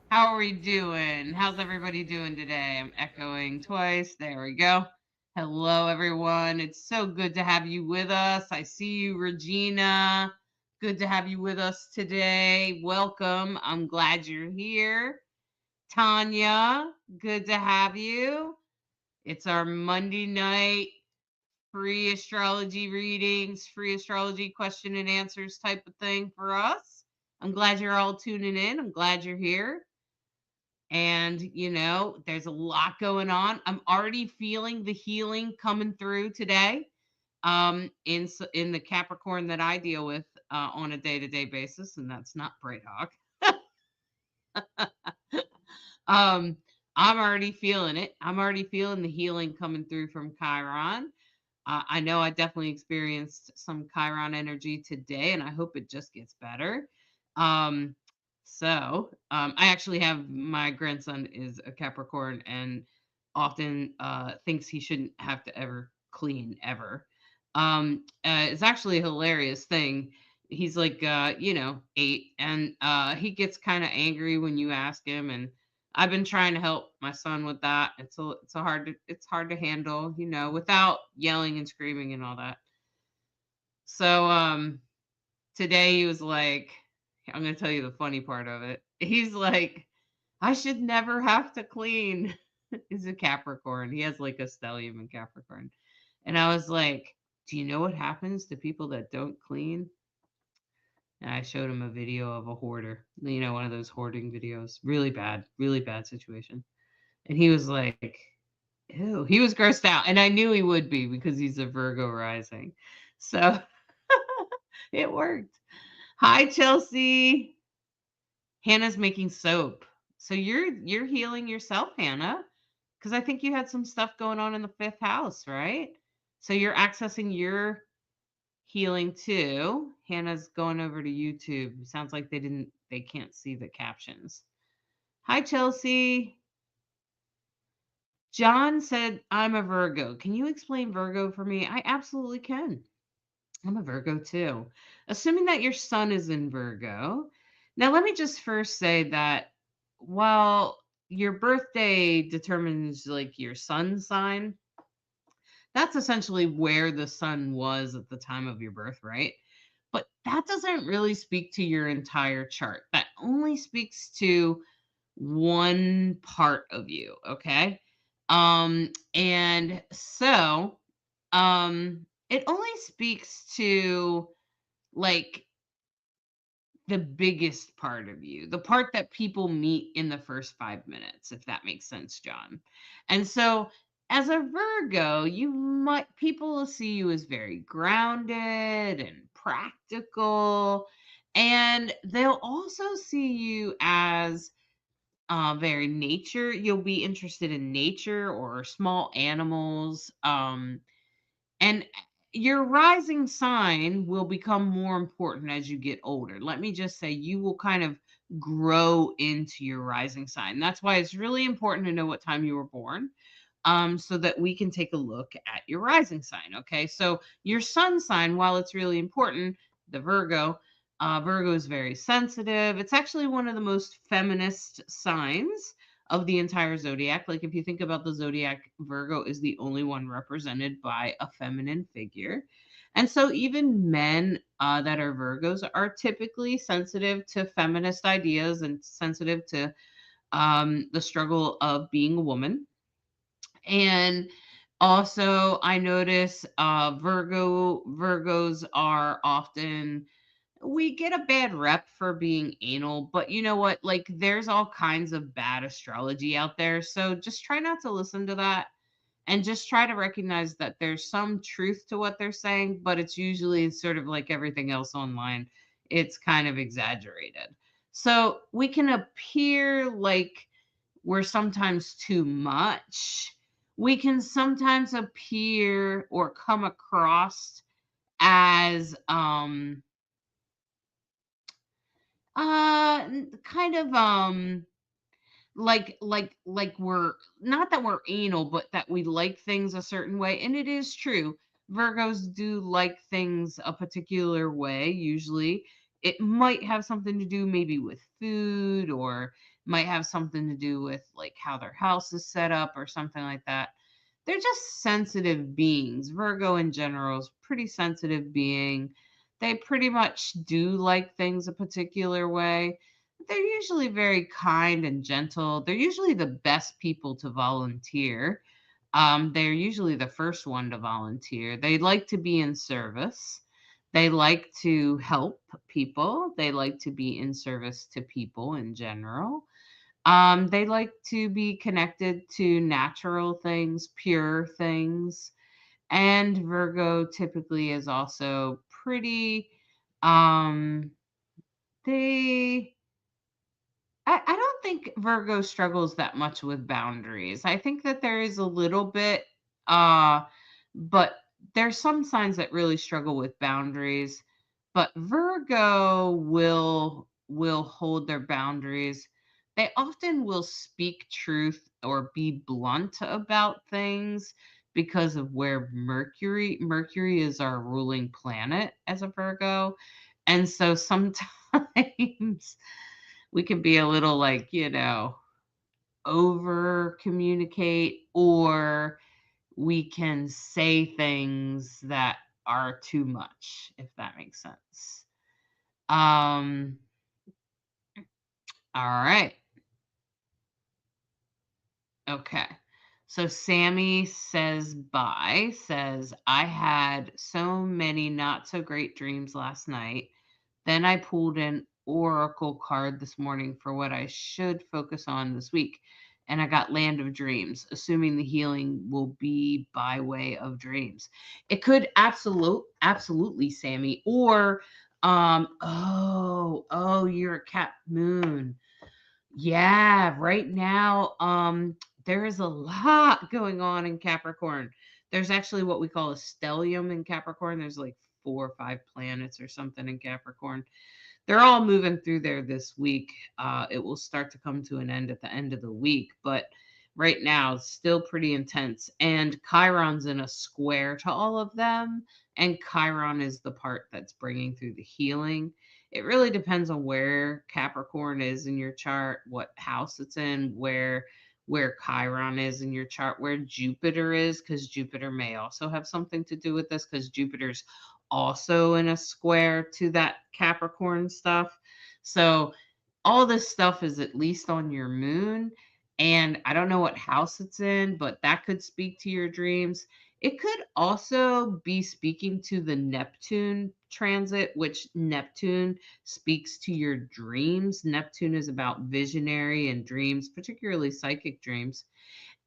How are we doing? How's everybody doing today? I'm echoing twice. There we go. Hello, everyone. It's so good to have you with us. I see you, Regina. Good to have you with us today. Welcome. I'm glad you're here. Tanya, good to have you. It's our Monday night free astrology readings, free astrology question and answers type of thing for us. I'm glad you're all tuning in. I'm glad you're here. And, there's a lot going on. I'm already feeling the healing coming through today in the Capricorn that I deal with on a day-to-day basis, and that's not Bright Hawk. um, I'm already feeling it. I'm already feeling the healing coming through from Chiron. I know I definitely experienced some Chiron energy today, and I hope it just gets better. Um, I actually have my grandson is a Capricorn and often thinks he shouldn't have to ever clean ever. It's actually a hilarious thing. He's like, 8, and he gets kind of angry when you ask him, and I've been trying to help my son with that. It's hard to handle, without yelling and screaming and all that. So today he was like, I'm gonna tell you the funny part of it. He's like, I should never have to clean. He's a Capricorn. He has like a stellium in Capricorn. And I was like, do you know what happens to people that don't clean? And I showed him a video of a hoarder, one of those hoarding videos. Really bad situation. And he was like, ew. He was grossed out. And I knew he would be because he's a Virgo rising. So it worked. Hi, Chelsea. Hannah's making soap. So you're healing yourself, Hannah, because I think you had some stuff going on in the fifth house, right? So you're accessing your healing too. Hannah's going over to YouTube. Sounds like they can't see the captions. Hi, Chelsea. John said, I'm a Virgo. Can you explain Virgo for me? I absolutely can. I'm a Virgo too. Assuming that your sun is in Virgo. Now, let me just first say that while your birthday determines like your sun sign, that's essentially where the sun was at the time of your birth, right? But that doesn't really speak to your entire chart. That only speaks to one part of you, okay? And so it only speaks to like the biggest part of you, the part that people meet in the first 5 minutes, if that makes sense, John. And so, as a Virgo, people will see you as very grounded and practical, and they'll also see you as very nature. You'll be interested in nature or small animals. And your rising sign will become more important as you get older. Let me just say, you will kind of grow into your rising sign. That's why it's really important to know what time you were born, so that we can take a look at your rising sign. Okay, so your sun sign, while it's really important, the Virgo is very sensitive. It's actually one of the most feminist signs of the entire zodiac. Like if you think about the zodiac, Virgo is the only one represented by a feminine figure. And so even men that are Virgos are typically sensitive to feminist ideas and sensitive to the struggle of being a woman. And also, I notice Virgos are often, we get a bad rep for being anal, but you know what? Like, there's all kinds of bad astrology out there. So just try not to listen to that and just try to recognize that there's some truth to what they're saying, but it's usually sort of like everything else online, it's kind of exaggerated. So we can appear like we're sometimes too much. We can sometimes appear or come across as kind of like we're not that we're anal, but that we like things a certain way. And it is true, Virgos do like things a particular way. Usually it might have something to do maybe with food, or might have something to do with like how their house is set up or something like that. They're just sensitive beings. Virgo in general is a pretty sensitive being. They pretty much do like things a particular way. They're usually very kind and gentle. They're usually the best people to volunteer. They're usually the first one to volunteer. They like to be in service. They like to help people. They like to be in service to people in general. They like to be connected to natural things, pure things. And Virgo typically is also pretty, um, they I don't think Virgo struggles that much with boundaries. I think that there is a little bit, but there's some signs that really struggle with boundaries. But Virgo will hold their boundaries. They often will speak truth or be blunt about things because of where Mercury is our ruling planet as a Virgo. And so sometimes we can be a little like, over communicate, or we can say things that are too much, if that makes sense. Um, all right. Okay. So Sammy says bye, says, I had so many not so great dreams last night. Then I pulled an oracle card this morning for what I should focus on this week. And I got Land of Dreams, assuming the healing will be by way of dreams. It could absolutely, Sammy. Or you're a Cap Moon. Yeah, right now, there is a lot going on in Capricorn. There's actually what we call a stellium in Capricorn. There's like 4 or 5 planets or something in Capricorn. They're all moving through there this week. It will start to come to an end at the end of the week, but right now it's still pretty intense. And Chiron's in a square to all of them, and Chiron is the part that's bringing through the healing. It really depends on where Capricorn is in your chart, what house it's in, where Chiron is in your chart, where Jupiter is, because Jupiter may also have something to do with this, because Jupiter's also in a square to that Capricorn stuff. So all this stuff is at least on your moon. And I don't know what house it's in, but that could speak to your dreams. It could also be speaking to the Neptune transit, which Neptune speaks to your dreams. Neptune is about visionary and dreams, particularly psychic dreams.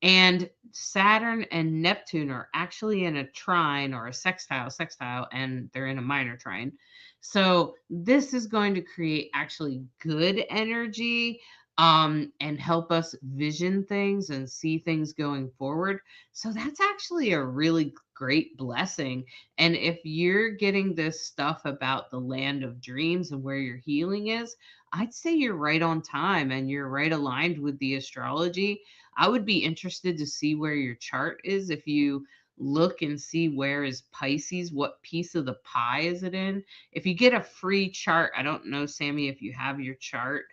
And Saturn and Neptune are actually in a trine or a sextile, and they're in a minor trine. So this is going to create actually good energy, and help us vision things and see things going forward. So that's actually a really great blessing. And if you're getting this stuff about the land of dreams and where your healing is, I'd say you're right on time and you're right aligned with the astrology. I would be interested to see where your chart is. If you look and see where is Pisces, what piece of the pie is it in? If you get a free chart, I don't know, Sammy, if you have your chart,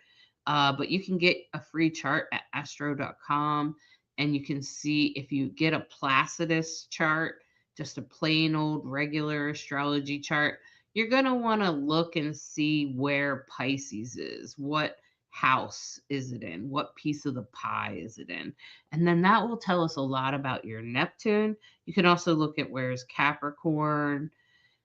but you can get a free chart at astro.com, and you can see if you get a Placidus chart, just a plain old regular astrology chart, you're going to want to look and see where Pisces is. What house is it in? What piece of the pie is it in? And then that will tell us a lot about your Neptune. You can also look at where's Capricorn.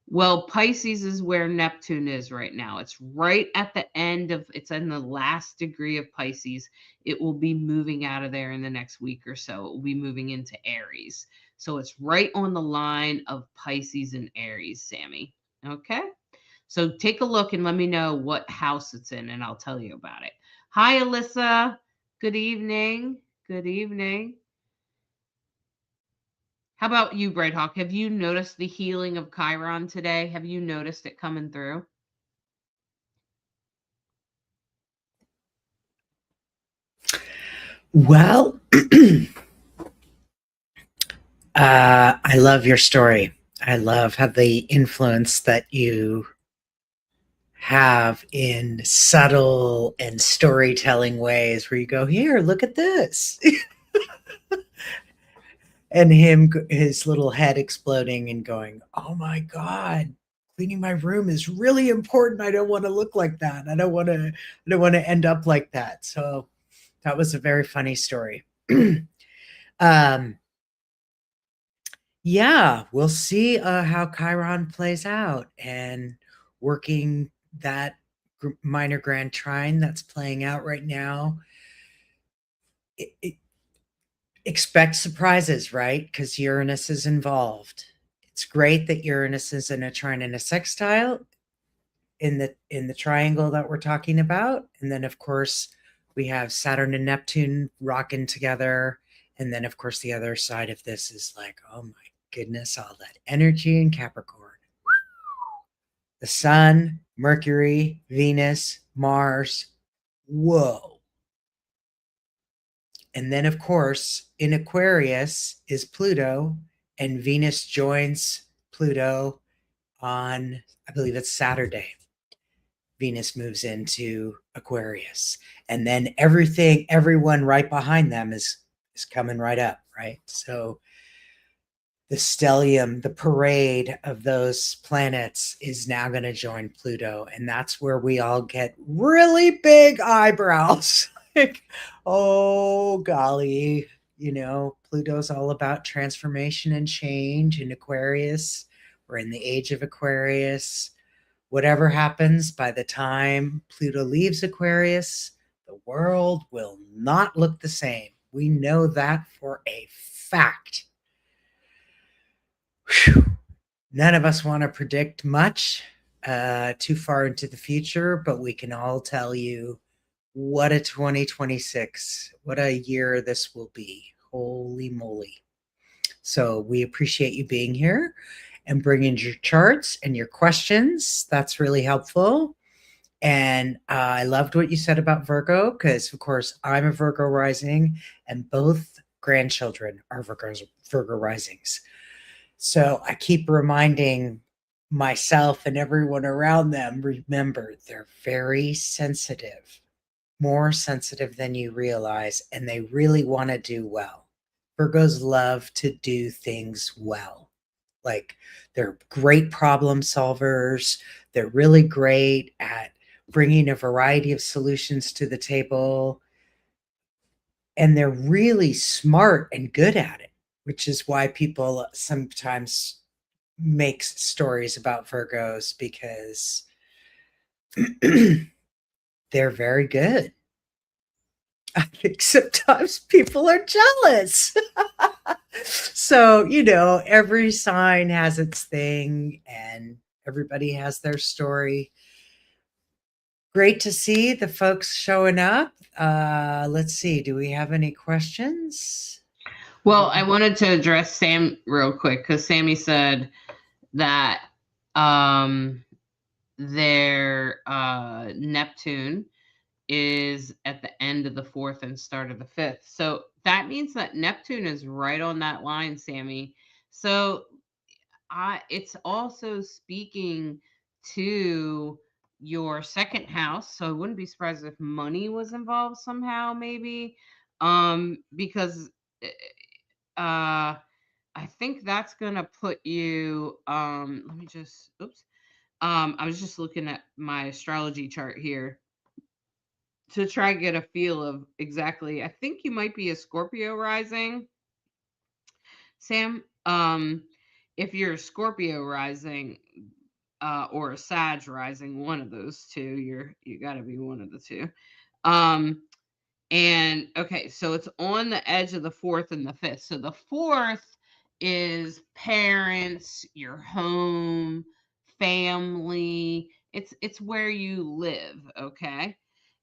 Well, Pisces is where Neptune is right now. It's right at the end of, it's in the last degree of Pisces. It will be moving out of there in the next week or so. It will be moving into Aries. So it's right on the line of Pisces and Aries, Sammy. Okay? So take a look and let me know what house it's in, and I'll tell you about it. Hi, Alyssa. Good evening. Good evening. How about you, Bright Hawk? Have you noticed the healing of Chiron today? Have you noticed it coming through? Well, I love your story. I love how the influence that you have in subtle and storytelling ways where you go, here, look at this. And his little head exploding and going, oh my God, cleaning my room is really important. I don't want to look like that. I don't want to end up like that. So that was a very funny story. um, yeah, we'll see how Chiron plays out and working that minor grand trine that's playing out right now. It expect surprises, right? Because Uranus is involved. It's great that Uranus is in a trine and a sextile in the triangle that we're talking about, and then of course we have Saturn and Neptune rocking together, and then of course the other side of this is like, oh my goodness, all that energy in Capricorn. The Sun, Mercury, Venus, Mars. Whoa. And then, of course, in Aquarius is Pluto, and Venus joins Pluto on, I believe it's Saturday. Venus moves into Aquarius. And then everyone right behind them is coming right up, right? So the stellium, the parade of those planets is now going to join Pluto. And that's where we all get really big eyebrows. Like, oh, golly, Pluto's all about transformation and change in Aquarius. We're in the age of Aquarius. Whatever happens by the time Pluto leaves Aquarius, the world will not look the same. We know that for a fact. Whew. None of us want to predict much too far into the future, but we can all tell you what a 2026, what a year this will be. Holy moly. So we appreciate you being here and bringing your charts and your questions. That's really helpful. And I loved what you said about Virgo because, of course, I'm a Virgo rising and both grandchildren are Virgo risings. So I keep reminding myself and everyone around them, remember, they're very sensitive, more sensitive than you realize, and they really want to do well. Virgos love to do things well. Like, they're great problem solvers. They're really great at bringing a variety of solutions to the table. And they're really smart and good at it, which is why people sometimes make stories about Virgos because they're very good. I think sometimes people are jealous. So, every sign has its thing and everybody has their story. Great to see the folks showing up. Let's see. Do we have any questions? Well, I wanted to address Sam real quick because Sammy said that um, their Neptune is at the end of the fourth and start of the fifth. So that means that Neptune is right on that line, Sammy. So it's also speaking to your second house. So I wouldn't be surprised if money was involved somehow, maybe. Because uh I think that's gonna put you let me just oops. I was just looking at my astrology chart here to try and get a feel of exactly. I think you might be a Scorpio rising, Sam. If you're a Scorpio rising, or a Sag rising, one of those two, you got to be one of the two. Um, and okay, so it's on the edge of the fourth and the fifth. So the fourth is parents, your home, family. It's where you live, okay?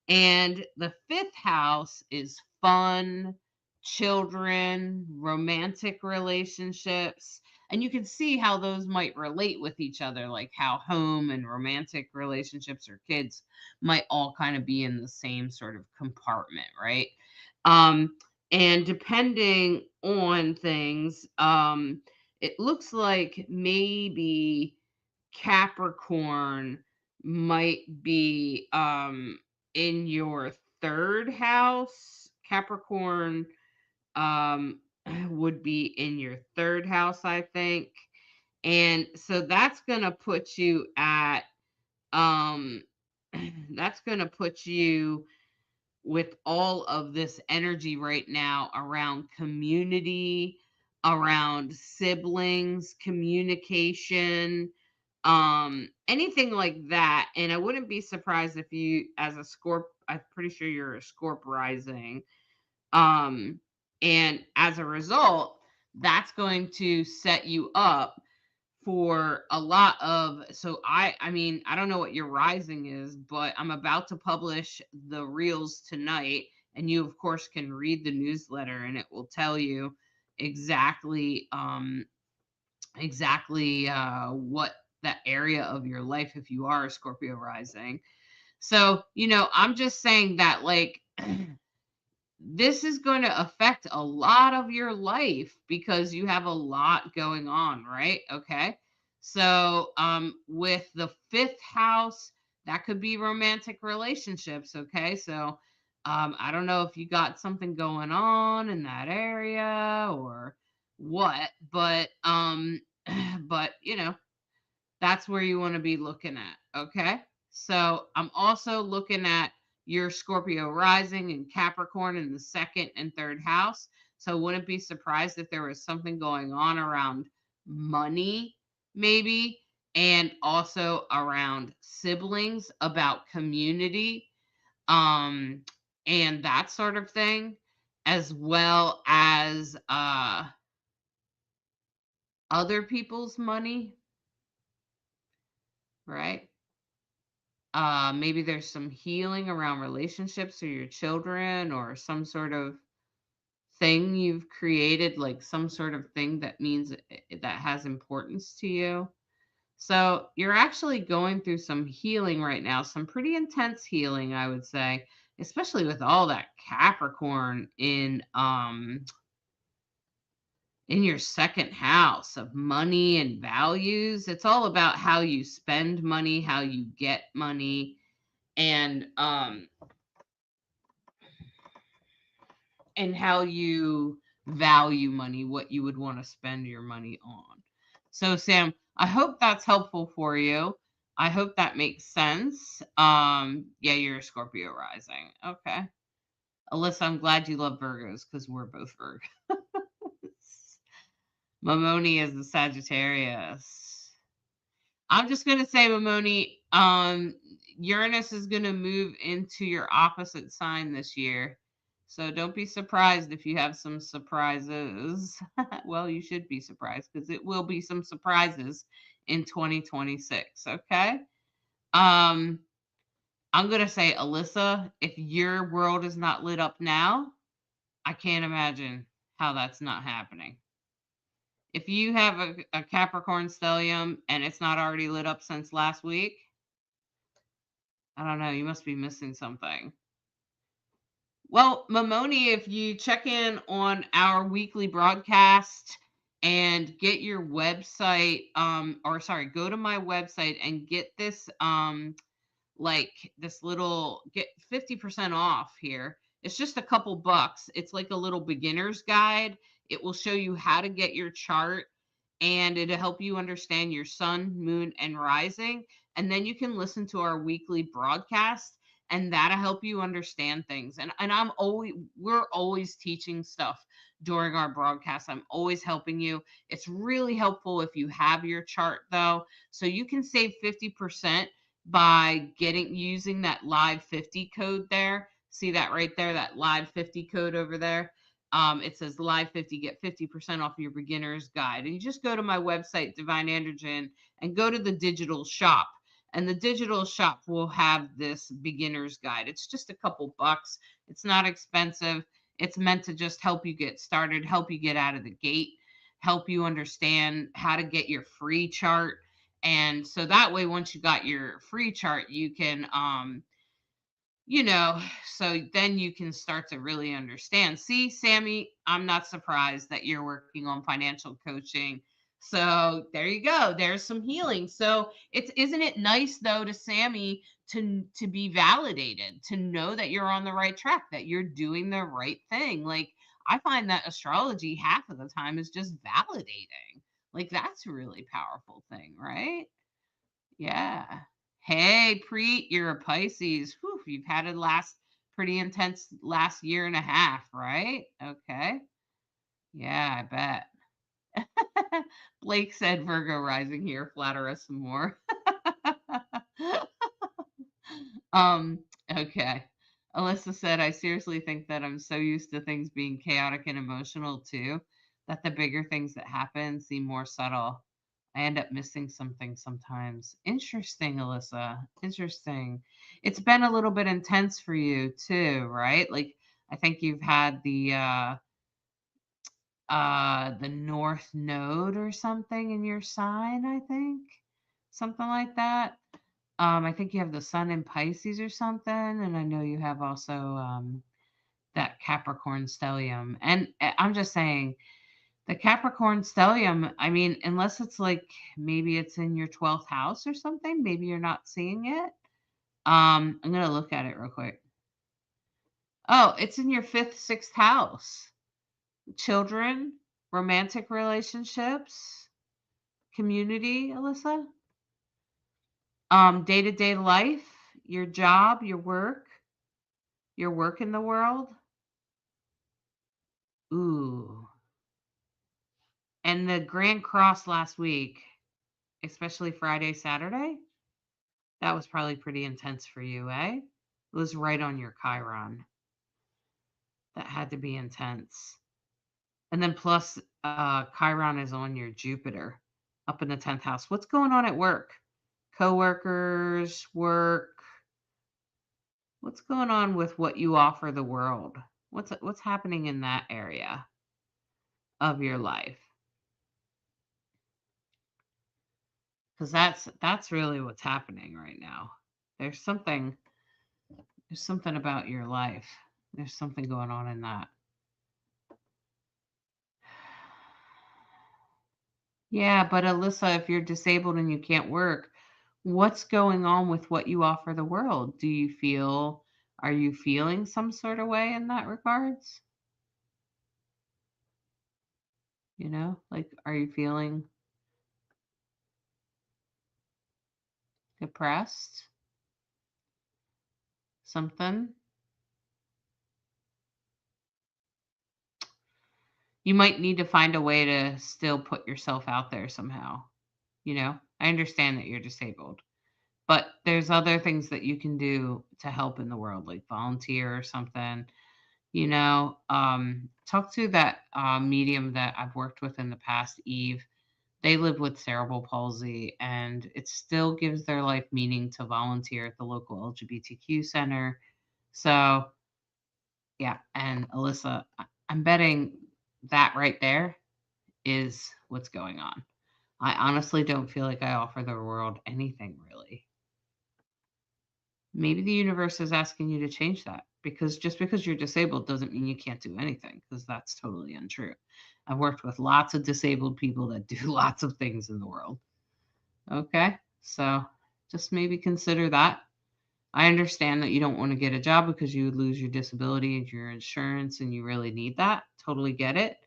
And the fifth house is fun, children, romantic relationships. And you can see how those might relate with each other, like how home and romantic relationships or kids might all kind of be in the same sort of compartment, right? Um, and depending on things, it looks like maybe Capricorn might be in your third house. Capricorn um would be in your third house, I think. And so that's going to put you at um that's going to put you with all of this energy right now around community, around siblings, communication, anything like that. And I wouldn't be surprised if you, as a Scorp, I'm pretty sure you're a Scorp rising. Um, and as a result, that's going to set you up for a lot of, so I mean, I don't know what your rising is, but I'm about to publish the reels tonight, and you of course can read the newsletter, and it will tell you exactly what that area of your life, if you are a Scorpio rising. So, I'm just saying that, like, this is going to affect a lot of your life because you have a lot going on, right? Okay. So, with the fifth house, that could be romantic relationships. Okay. So, I don't know if you got something going on in that area or what, but, but, that's where you want to be looking at. Okay. So I'm also looking at your Scorpio rising and Capricorn in the second and third house. So wouldn't be surprised if there was something going on around money, maybe, and also around siblings, about community, um, and that sort of thing, as well as other people's money, right? Maybe there's some healing around relationships or your children, or some sort of thing you've created, like some sort of thing that means that has importance to you. So you're actually going through some healing right now, some pretty intense healing, I would say, especially with all that Capricorn in your second house of money and values. It's all about how you spend money, how you get money, and how you value money, what you would want to spend your money on. So, Sam, I hope that's helpful for you. I hope that makes sense. Yeah, you're a Scorpio rising. Okay. Alyssa, I'm glad you love Virgos because we're both Virgos. Mamoni is the Sagittarius. I'm just gonna say, Mamoni, Uranus is gonna move into your opposite sign this year. So don't be surprised if you have some surprises. Well, you should be surprised because it will be some surprises in 2026. Okay. Um, I'm gonna say, Alyssa, if your world is not lit up now, I can't imagine how that's not happening. If you have a Capricorn stellium and it's not already lit up since last week, I don't know. You must be missing something. Well, Mamoni, if you check in on our weekly broadcast and get your website, or sorry, go to my website and get this, like this little, get 50% off here. It's just a couple bucks. It's like a little beginner's guide. It will show you how to get your chart, and it'll help you understand your sun, moon, and rising. And then you can listen to our weekly broadcast, and that'll help you understand things. And we're always teaching stuff during our broadcast. I'm always helping you. It's really helpful if you have your chart though. So you can save 50% by using that live 50 code there. See that right there, that live 50 code over there. It says live 50, get 50% off your beginner's guide. And you just go to my website, Divine Androgen, and go to the digital shop. And the digital shop will have this beginner's guide. It's just a couple bucks. It's not expensive. It's meant to just help you get started, help you get out of the gate, help you understand how to get your free chart. And so that way, once you got your free chart, you can, so then you can start to really understand. See, Sammy, I'm not surprised that you're working on financial coaching So there you go. There's some healing. So it's isn't it nice though to Sammy to be validated, to know that you're on the right track, that you're doing the right thing. Like I find that astrology half of the time is just validating. Like that's a really powerful thing, right? Yeah. Hey, Preet, you're a Pisces. Whew, you've had a last pretty intense last year and a half, right? Okay. Yeah, I bet. Blake said Virgo rising here. Flatter us some more. um, okay. Alyssa said, I seriously think that I'm so used to things being chaotic and emotional too, that the bigger things that happen seem more subtle. I end up missing something sometimes. Interesting, Alyssa. Interesting. It's been a little bit intense for you too, right? Like I think you've had the north node or something in your sign, I think. Something like that. I think you have the sun in Pisces or something, and I know you have also that Capricorn stellium. And I'm just saying, the Capricorn stellium, I mean, unless it's like maybe it's in your 12th house or something, maybe you're not seeing it. I'm gonna look at it real quick. Oh, it's in your fifth, sixth house. Children, romantic relationships, community, Alyssa, day-to-day life, your job, your work in the world. Ooh. And the Grand Cross last week, especially Friday, Saturday, that was probably pretty intense for you, eh? It was right on your Chiron. That had to be intense. And then plus, Chiron is on your Jupiter up in the 10th house. What's going on at work? Coworkers, work. What's going on with what you offer the world? What's happening in that area of your life? Because that's really what's happening right now. There's something there's something about your life. There's something going on in that. Yeah, but Alyssa, if you're disabled and you can't work, what's going on with what you offer the world? Are you feeling some sort of way in that regards? Like are you feeling depressed? Something? You might need to find a way to still put yourself out there somehow. I understand that you're disabled, but there's other things that you can do to help in the world, like volunteer or something. Talk to that medium that I've worked with in the past, Eve. They live with cerebral palsy, and it still gives their life meaning to volunteer at the local LGBTQ center. So, yeah, and Alyssa, I'm betting that right there is what's going on. I honestly don't feel like I offer the world anything really. Maybe the universe is asking you to change that, because just because you're disabled doesn't mean you can't do anything, because that's totally untrue. I've worked with lots of disabled people that do lots of things in the world. Okay. So just maybe consider that. I understand that you don't want to get a job because you would lose your disability and your insurance and you really need that. Totally get it.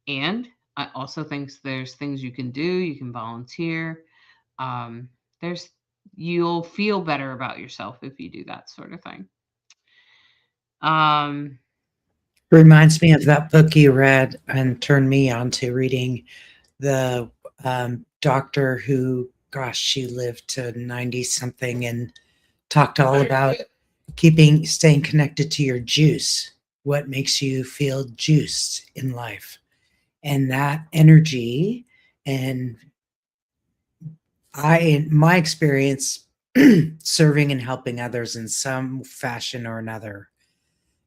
And I also think there's things you can do. You can volunteer. Um, there's You'll feel better about yourself if you do that sort of thing. Um, Reminds me of that book you read and turned me on to reading the doctor who, gosh, she lived to 90 something and talked all about staying connected to your juice, what makes you feel juiced in life. And that energy, and in my experience, serving and helping others in some fashion or another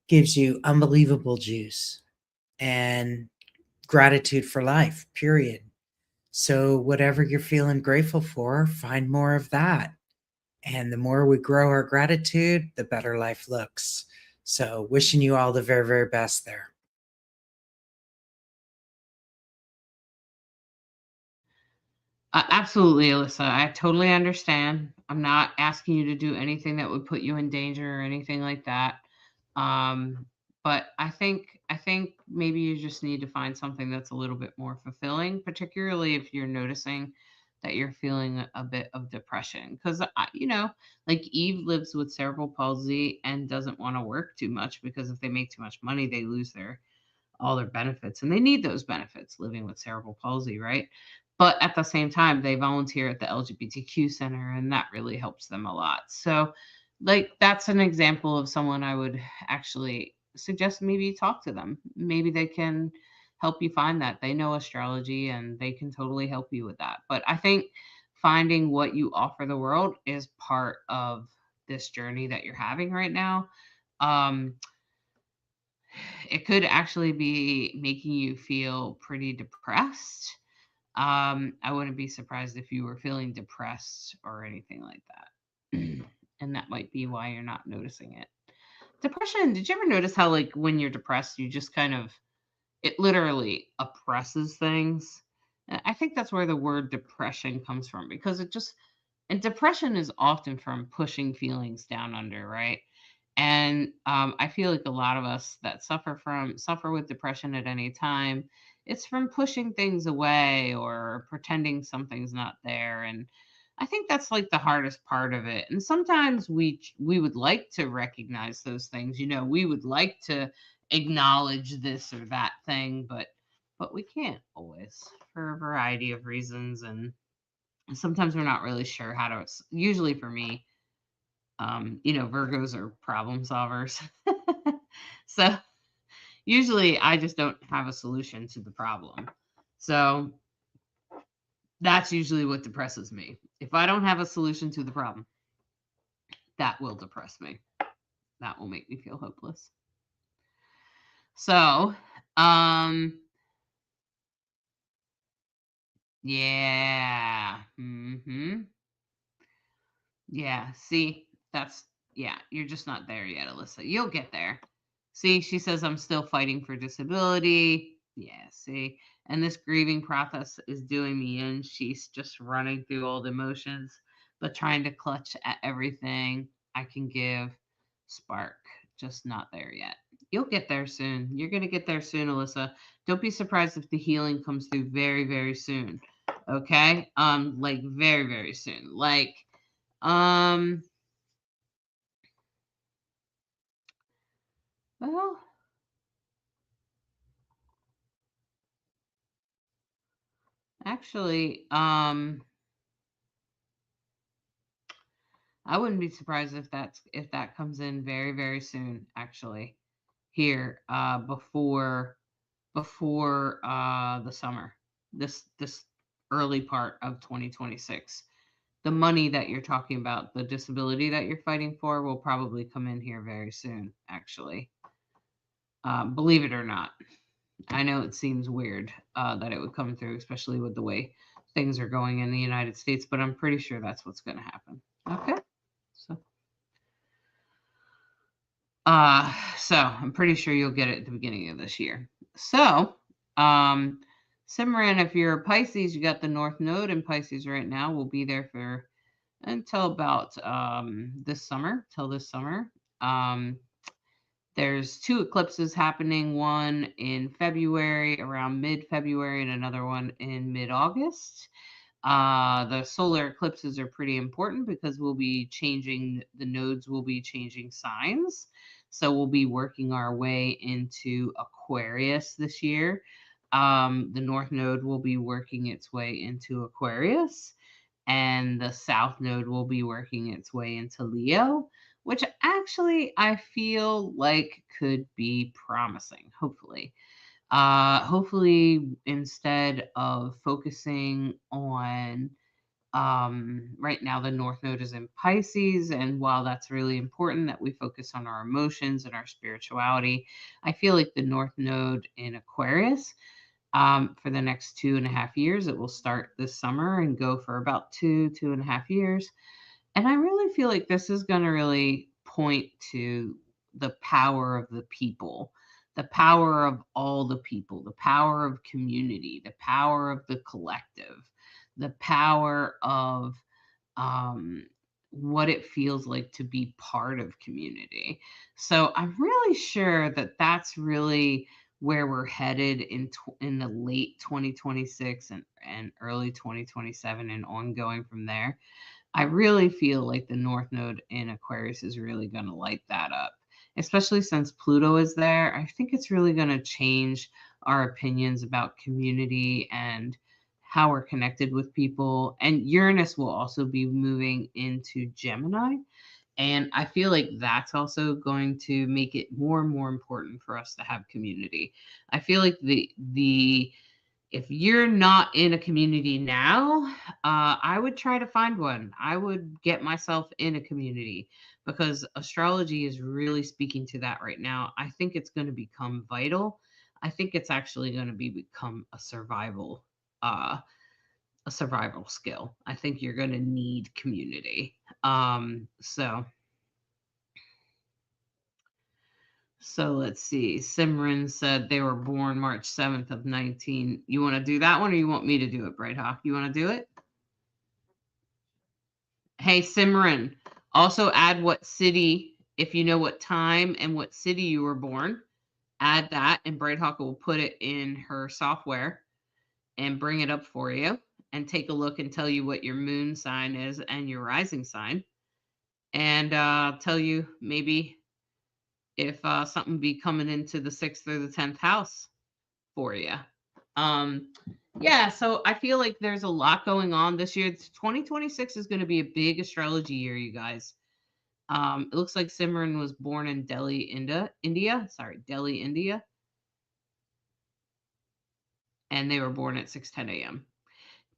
gives you unbelievable juice and gratitude for life, period. So, whatever you're feeling grateful for, find more of that. And the more we grow our gratitude, the better life looks. So, wishing you all the very, very best there. Absolutely, Alyssa. I totally understand. I'm not asking you to do anything that would put you in danger or anything like that. Um, but I think maybe you just need to find something that's a little bit more fulfilling, particularly if you're noticing that you're feeling a bit of depression. Because like Eve lives with cerebral palsy and doesn't want to work too much because if they make too much money, they lose their all their benefits and they need those benefits living with cerebral palsy, right? But at the same time, they volunteer at the LGBTQ center and that really helps them a lot. So, like, that's an example of someone I would actually suggest maybe talk to them. Maybe they can help you find that. They know astrology and they can totally help you with that. But I think finding what you offer the world is part of this journey that you're having right now. Um, it could actually be making you feel pretty depressed. I wouldn't be surprised if you were feeling depressed or anything like that. And that might be why you're not noticing it. Depression, did you ever notice how, like, when you're depressed, you just kind of, it literally oppresses things? I think that's where the word depression comes from because it just, and depression is often from pushing feelings down under, right? And I feel like a lot of us that suffer with depression at any time, it's from pushing things away or pretending something's not there. And I think that's like the hardest part of it. And sometimes we would like to recognize those things. We would like to acknowledge this or that thing, but we can't always for a variety of reasons. And sometimes we're not really sure how to. Usually for me, Virgos are problem solvers. So usually I just don't have a solution to the problem. So that's usually what depresses me. If I don't have a solution to the problem, that will depress me. That will make me feel hopeless. So, yeah. Yeah, see, that's, yeah, you're just not there yet, Alyssa. You'll get there. See, she says, I'm still fighting for disability. Yeah, see, and this grieving process is doing me in. She's just running through all the emotions, but trying to clutch at everything I can give. Spark, just not there yet. You'll get there soon. You're going to get there soon, Alyssa. Don't be surprised if the healing comes through very, very soon. Okay? Like very, very soon. Like, um, well, actually, I wouldn't be surprised if that comes in very, very soon, actually, here, before the summer, this early part of 2026. The money that you're talking about, the disability that you're fighting for, will probably come in here very soon, actually. Believe it or not. I know it seems weird that it would come through, especially with the way things are going in the United States, but I'm pretty sure that's what's going to happen. Okay. So, so I'm pretty sure you'll get it at the beginning of this year. So, um, Simran, if you're a Pisces, you got the North Node in Pisces right now. We'll be there for until about this summer, till this summer. Um, There's two eclipses happening, one in February, around mid-February, and another one in mid-August. The solar eclipses are pretty important because the nodes will be changing signs. So we'll be working our way into Aquarius this year. The North Node will be working its way into Aquarius, and the South Node will be working its way into Leo, which actually I feel like could be promising, hopefully. Hopefully, instead of focusing on, right now, the North Node is in Pisces, and while that's really important that we focus on our emotions and our spirituality, I feel like the North Node in Aquarius, for the next 2.5 years, it will start this summer and go for about 2.5 years. And I really feel like this is going to really point to the power of the people, the power of all the people, the power of community, the power of the collective, the power of um, what it feels like to be part of community. So I'm really sure that that's really where we're headed in the late 2026 and early 2027 and ongoing from there. I really feel like the North Node in Aquarius is really going to light that up, especially since Pluto is there. I think it's really going to change our opinions about community and how we're connected with people. And Uranus will also be moving into Gemini. And I feel like that's also going to make it more and more important for us to have community. I feel like the if you're not in a community now, I would try to find one. I would get myself in a community because astrology is really speaking to that right now. I think it's going to become vital. I think it's actually going to become uh, a survival skill. I think you're going to need community. So let's see. Simran said they were born March 7th of 19. You want to do that one or you want me to do it, Bright Hawk? You want to do it? Hey, Simran, also add what city, if you know what time and what city you were born, add that, and Bright Hawk will put it in her software and bring it up for you and take a look and tell you what your moon sign is and your rising sign, and tell you maybe if something be coming into the 6th or the 10th house for you. Yeah, so I feel like there's a lot going on this year. 2026 is going to be a big astrology year, you guys. It looks like Simran was born in Delhi, India. Sorry, Delhi, India. And they were born at 6:10 a.m.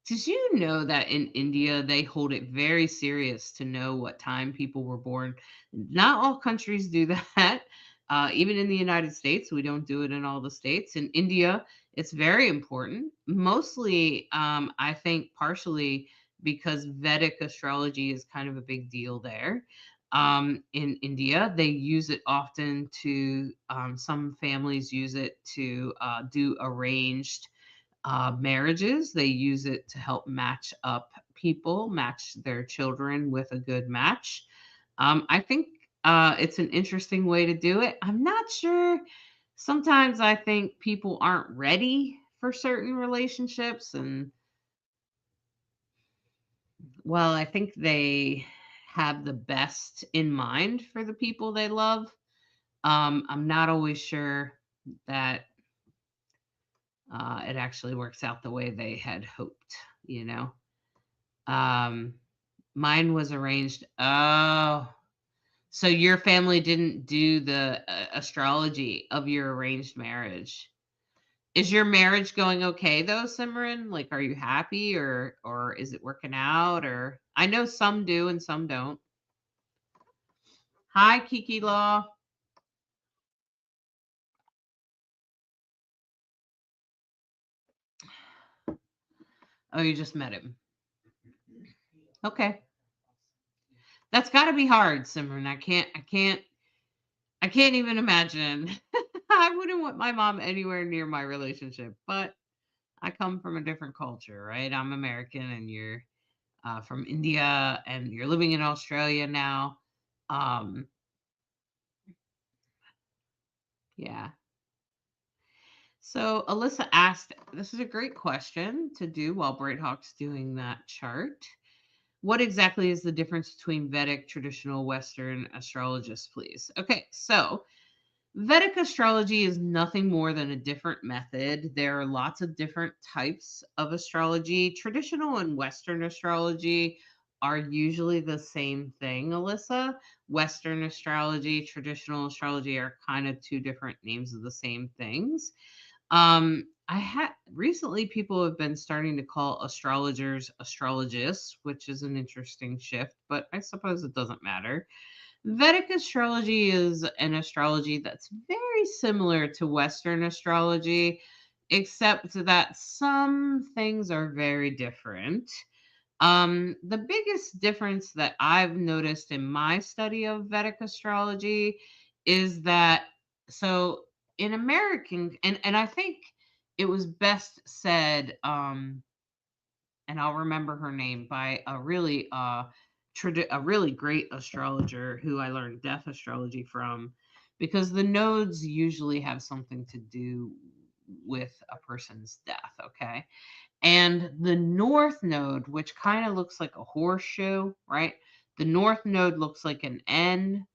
Did you know that in India they hold it very serious to know what time people were born? Not all countries do that. Even in the United States, we don't do it in all the states. In India, it's very important. Mostly, I think, partially because Vedic astrology is kind of a big deal there. In India, they use it often to, some families use it to do arranged marriages. They use it to help match up people, match their children with a good match. I think it's an interesting way to do it. I'm not sure. Sometimes I think people aren't ready for certain relationships. And, well, I think they have the best in mind for the people they love. I'm not always sure that it actually works out the way they had hoped, you know? Um, Mine was arranged. Oh, so your family didn't do the astrology of your arranged marriage. Is your marriage going okay though, Simran? Like, are you happy or is it working out? Or I know some do and some don't. Hi, Kiki Law. Oh, you just met him. Okay, that's got to be hard, Simran. I can't even imagine. I wouldn't want my mom anywhere near my relationship, but I come from a different culture, right? I'm American and you're from India and you're living in Australia now. Um, yeah. So Alyssa asked, this is a great question to do while Bright Hawk's doing that chart. What exactly is the difference between Vedic, traditional, Western astrologists, please? Okay, so Vedic astrology is nothing more than a different method. There are lots of different types of astrology. Traditional and Western astrology are usually the same thing, Alyssa. Western astrology, traditional astrology are kind of two different names of the same things. I had recently people have been starting to call astrologers astrologists, which is an interesting shift, but I suppose it doesn't matter. Vedic astrology is an astrology that's very similar to Western astrology, except that some things are very different. The biggest difference that I've noticed in my study of Vedic astrology is that so in American, and I think it was best said, and I'll remember her name, by a really a really great astrologer who I learned death astrology from, because the nodes usually have something to do with a person's death, okay? And the north node, which kind of looks like a horseshoe, right? The north node looks like an N,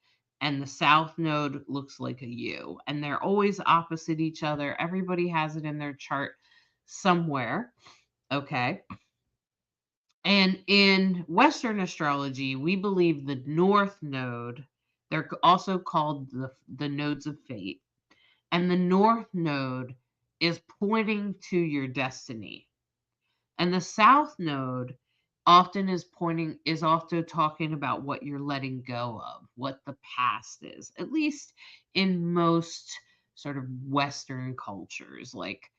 and the south node looks like a U. And they're always opposite each other. Everybody has it in their chart somewhere, okay? And in Western astrology, we believe the north node, they're also called the nodes of fate. And the north node is pointing to your destiny. And the south node is also talking about what you're letting go of, what the past is, at least in most sort of Western cultures, like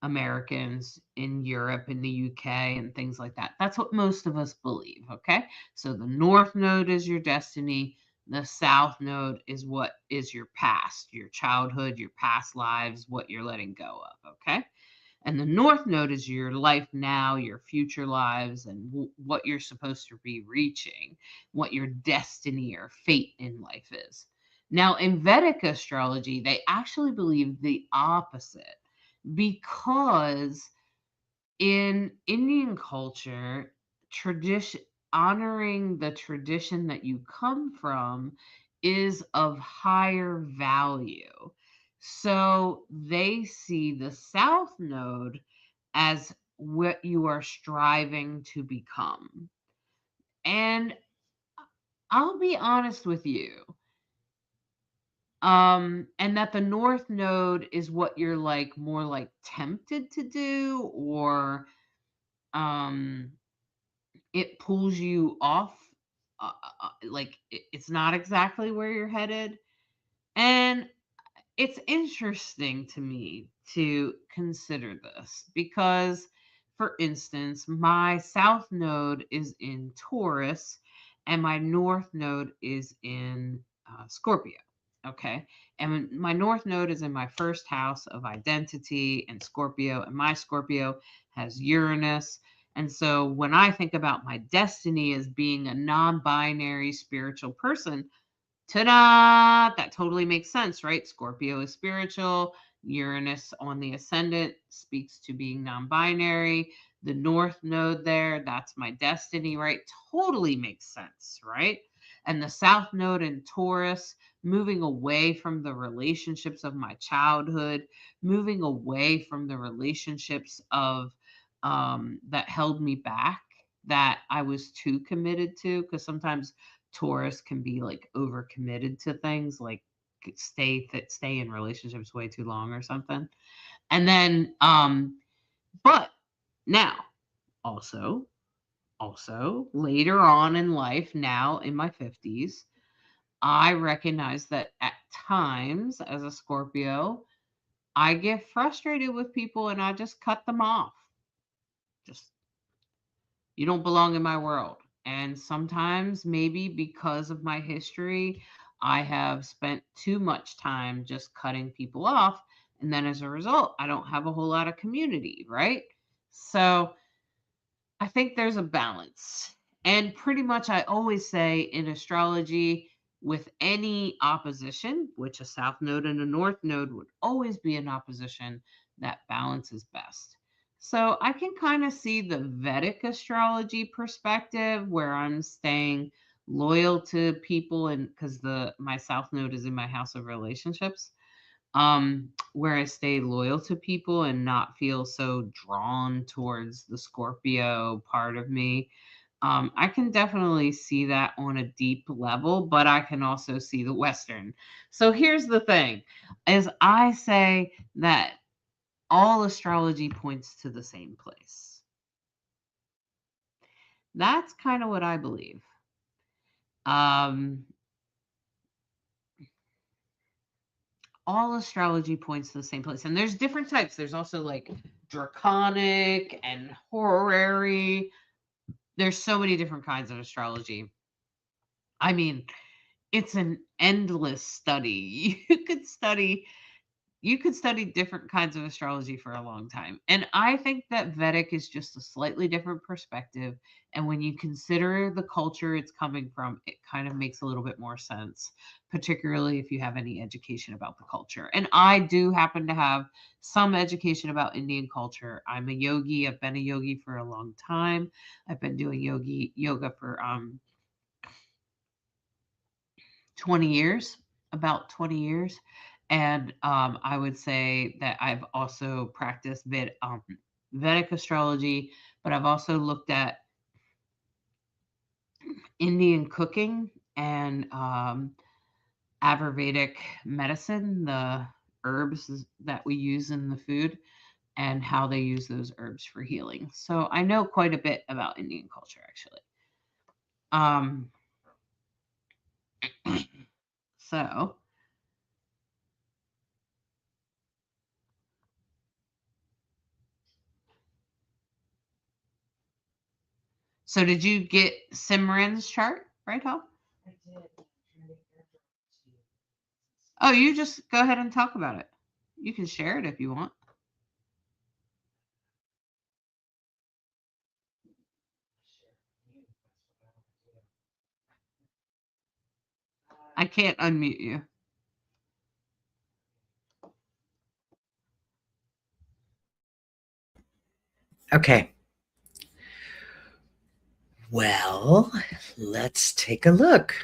Americans in Europe, in the UK, and things like that. That's what most of us believe, okay? So the north node is your destiny. The south node is what is your past, your childhood, your past lives, what you're letting go of, okay? And the north node is your life now, your future lives, and what you're supposed to be reaching, what your destiny or fate in life is. Now, in Vedic astrology, they actually believe the opposite, because in Indian culture, tradition honoring the tradition that you come from is of higher value. So they see the south node as what you are striving to become. And I'll be honest with you, and that the north node is what you're like more like tempted to do, or um it pulls you off, like it's not exactly where you're headed. And it's interesting to me to consider this because, for instance, my south node is in Taurus and my north node is in Scorpio. Okay. And my north node is in my first house of identity and Scorpio, and my Scorpio has Uranus. And so when I think about my destiny as being a non binary spiritual person, ta-da! That totally makes sense, right? Scorpio is spiritual. Uranus on the ascendant speaks to being non-binary. The north node there, that's my destiny, right? Totally makes sense, right? And the south node in Taurus, moving away from the relationships of my childhood, moving away from the relationships of that held me back, that I was too committed to, because sometimes Taurus can be like overcommitted to things, like stay in relationships way too long or something. And then but now also later on in life, now in my 50s, I recognize that at times as a Scorpio, I get frustrated with people and I just cut them off. Just, you don't belong in my world. And sometimes, maybe because of my history, I have spent too much time just cutting people off. And then as a result, I don't have a whole lot of community, right? So I think there's a balance. And pretty much, I always say in astrology, with any opposition, which a south node and a north node would always be in opposition, that balance is best. So I can kind of see the Vedic astrology perspective where I'm staying loyal to people, and because the my south node is in my house of relationships, where I stay loyal to people and not feel so drawn towards the Scorpio part of me. I can definitely see that on a deep level, but I can also see the Western. So here's the thing, is I say that all astrology points to the same place. That's kind of what I believe. Um, all astrology points to the same place. And there's different types. There's also like draconic and horary. There's so many different kinds of astrology. I mean, it's an endless study. You could study you could study different kinds of astrology for a long time. And I think that Vedic is just a slightly different perspective. And when you consider the culture it's coming from, it kind of makes a little bit more sense, particularly if you have any education about the culture. And I do happen to have some education about Indian culture. I'm a yogi. I've been a yogi for a long time. I've been doing yoga for 20 years, about 20 years. And I would say that I've also practiced Vedic astrology, but I've also looked at Indian cooking and Ayurvedic medicine, the herbs that we use in the food, and how they use those herbs for healing. So I know quite a bit about Indian culture, actually. Um, so So did you get Simran's chart, right, Hal? I did. Oh, you just go ahead and talk about it. You can share it if you want. I can't unmute you. Okay. Well, let's take a look.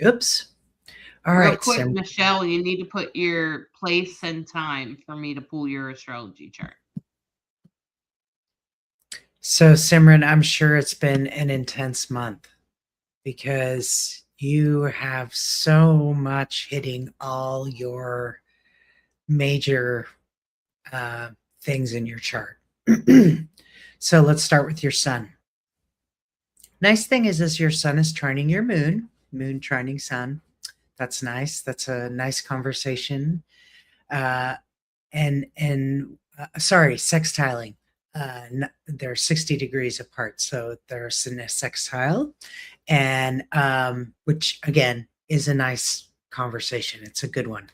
Oops. All Real right, quick, Sim. Michelle, you need to put your place and time for me to pull your astrology chart. So, Simran, I'm sure it's been an intense month because you have so much hitting all your major things in your chart. So, let's start with your sun. Nice thing is your sun is trining your moon trining sun. That's nice. That's a nice conversation. Uh, and sorry, sextiling. They're 60 degrees apart, so there's a sextile, and which again is a nice conversation. It's a good one.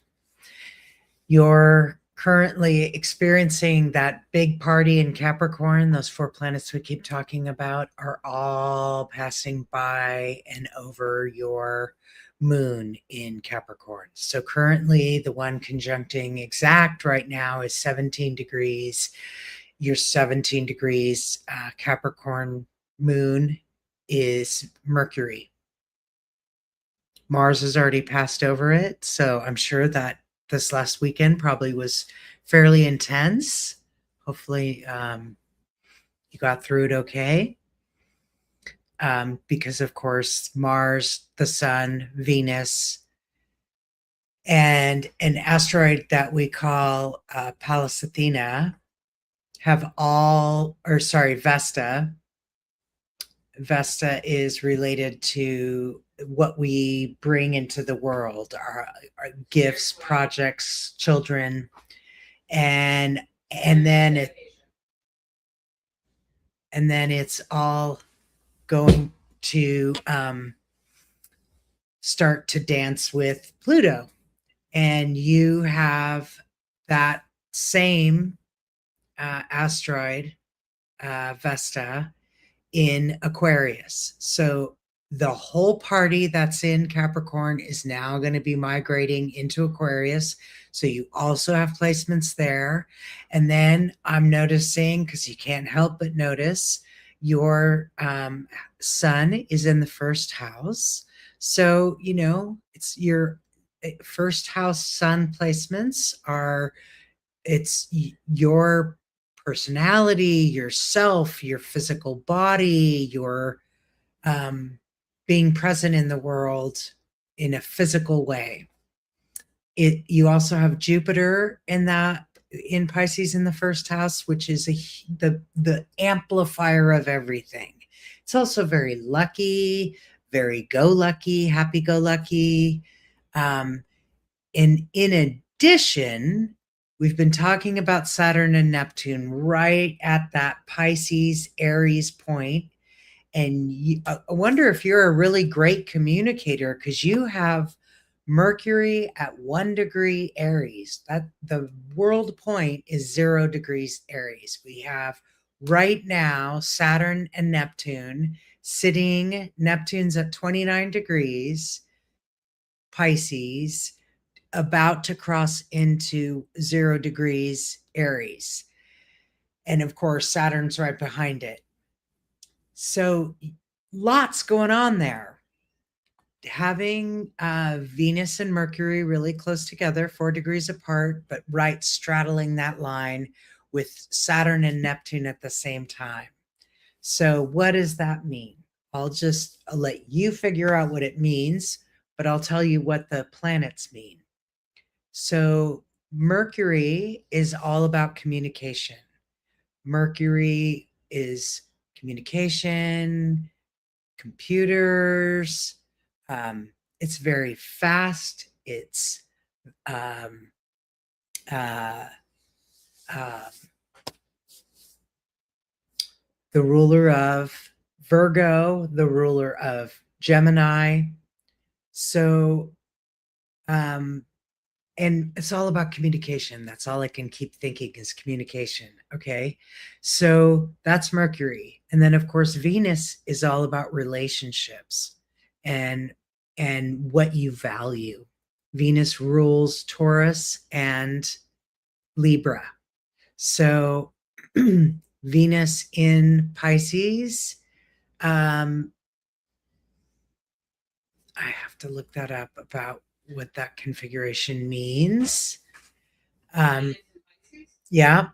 You're currently experiencing that big party in Capricorn. Those 4 planets we keep talking about are all passing by and over your moon in Capricorn. So currently, the one conjuncting exact right now is 17 degrees. Your 17 degrees Capricorn moon is Mercury. Mars has already passed over it. So I'm sure that this last weekend probably was fairly intense. Hopefully, you got through it okay. Because, of course, Mars, the Sun, Venus, and an asteroid that we call Pallas Athena have all, or sorry, Vesta. Vesta is related to what we bring into the world, our gifts, projects, children, and and then it, and then it's all going to start to dance with Pluto, and you have that same asteroid Vesta in Aquarius. So the whole party that's in Capricorn is now going to be migrating into Aquarius. So you also have placements there. And then I'm noticing, because you can't help but notice, your sun is in the first house. So, it's your first house sun placements are, it's your personality, yourself, your physical body, your being present in the world in a physical way. You also have Jupiter in Pisces in the first house, which is the amplifier of everything. It's also very lucky, very go lucky, happy go lucky. And in addition, we've been talking about Saturn and Neptune right at that Pisces Aries point. And I wonder if you're a really great communicator, because you have Mercury at 1 degree Aries. That the world point is 0 degrees Aries. We have right now Saturn and Neptune sitting. Neptune's at 29 degrees Pisces, about to cross into 0 degrees Aries. And of course, Saturn's right behind it. So lots going on there. Having Venus and Mercury really close together, 4 degrees apart, but right straddling that line with Saturn and Neptune at the same time. So what does that mean? I'll let you figure out what it means, but I'll tell you what the planets mean. So Mercury is all about communication. Mercury is communication, computers. It's very fast. It's um, uh, uh, the ruler of Virgo, the ruler of Gemini. So, and it's all about communication. That's all I can keep thinking is communication. Okay. So that's Mercury. And then of course Venus is all about relationships and what you value. Venus rules Taurus and Libra. So Venus in Pisces, I have to look that up about what that configuration means. Yeah.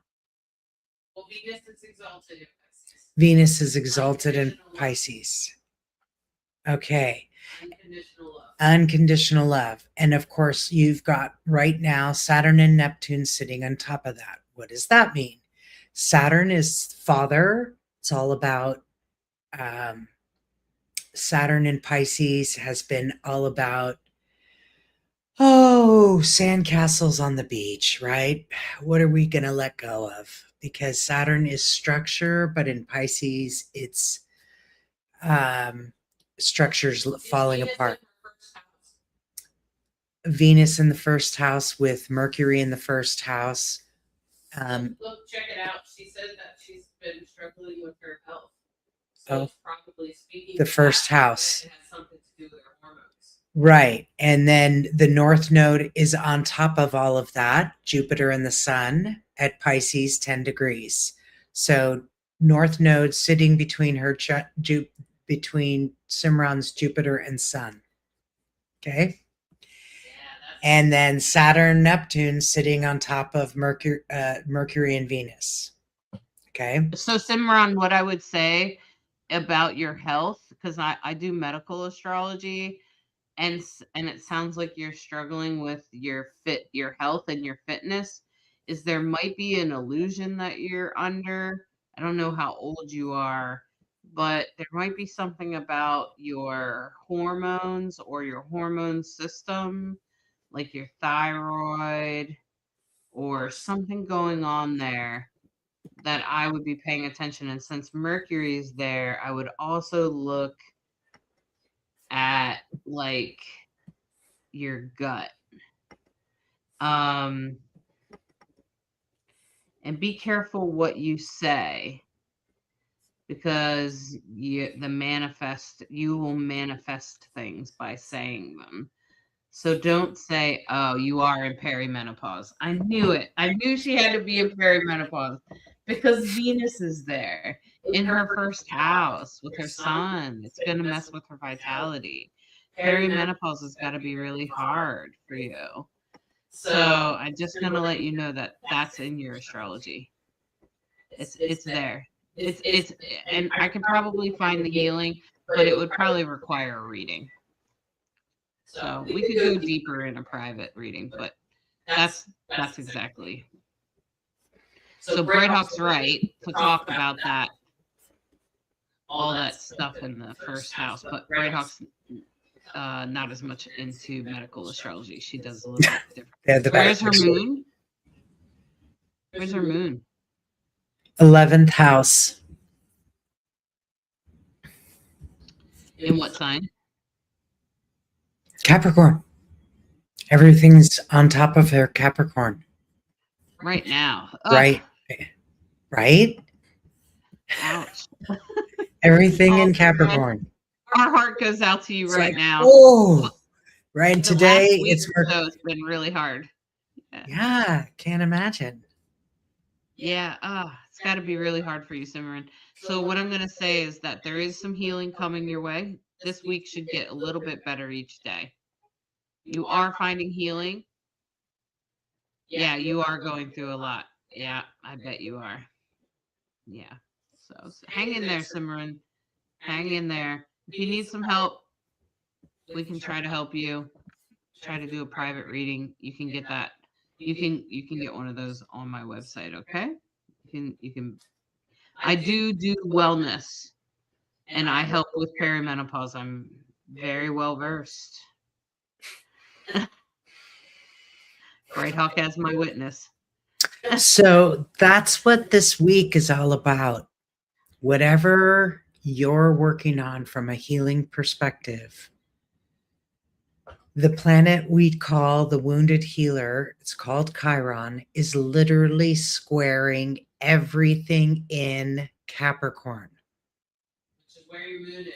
Well, Venus is exalted in Pisces. Venus is exalted in Pisces. Okay. Unconditional love. Unconditional love. And of course, you've got right now Saturn and Neptune sitting on top of that. What does that mean? Saturn is father. It's all about Saturn in Pisces has been all about, sandcastles on the beach, right? What are we going to let go of? Because Saturn is structure, but in Pisces, it's structures falling apart. Venus in the first house with Mercury in the first house. Look, check it out. She said that she's been struggling with her health. So it's probably speaking the first house. It has something to do with her hormones. Right. And then the North Node is on top of all of that, Jupiter and the Sun at Pisces, 10 degrees. So North Node sitting between between Simran's Jupiter and Sun. Okay. And then Saturn, Neptune sitting on top of Mercury and Venus. Okay. So Simran, what I would say about your health, because I do medical astrology, and it sounds like you're struggling with your health and your fitness, is there might be an illusion that you're under. I don't know how old you are, but there might be something about your hormones or your hormone system, like your thyroid or something going on there that I would be paying attention. And since Mercury is there, I would also look at like your gut. And be careful what you say, because you will manifest things by saying them. So don't say, "Oh, you are in perimenopause." I knew it. I knew she had to be in perimenopause because Venus is there in her first house with her sun. It's going to mess with her vitality. Perimenopause has got to be really hard for you. So I'm just going to let you know that that's in your astrology. It's there. It's and I could probably find the healing, but it would probably require a reading. So we could go deeper in a private reading, but that's exactly. So Brighthawk's right to talk about that, all that stuff in the first house, but Brighthawk's not as much into medical astrology. She does a little bit different. Where's her moon? Where's her moon? 11th house. In what sign? Capricorn. Everything's on top of their Capricorn, right now. Ugh, right? Right? ouch. Everything Oh in man, Capricorn. our heart goes out to you It's right like, now. oh, right. And The today last week it's or Merc. so has been really hard. Yeah. Yeah, can't imagine. Yeah, it's got to be really hard for you, Simran. So what I'm going to say is that there is some healing coming your way. This week should get a little bit better each day. You are finding healing. Yeah, you are going through a lot. Yeah, I bet you are. Yeah. So hang in there, Simran. Hang in there. If you need some help, we can try to help you. Try to do a private reading. You can get that. You can get one of those on my website, okay? You can I do wellness and I help with perimenopause. I'm very well versed. Bright Hawk as my witness. So that's what this week is all about. Whatever you're working on from a healing perspective, the planet we call the wounded healer, it's called Chiron, is literally squaring everything in Capricorn.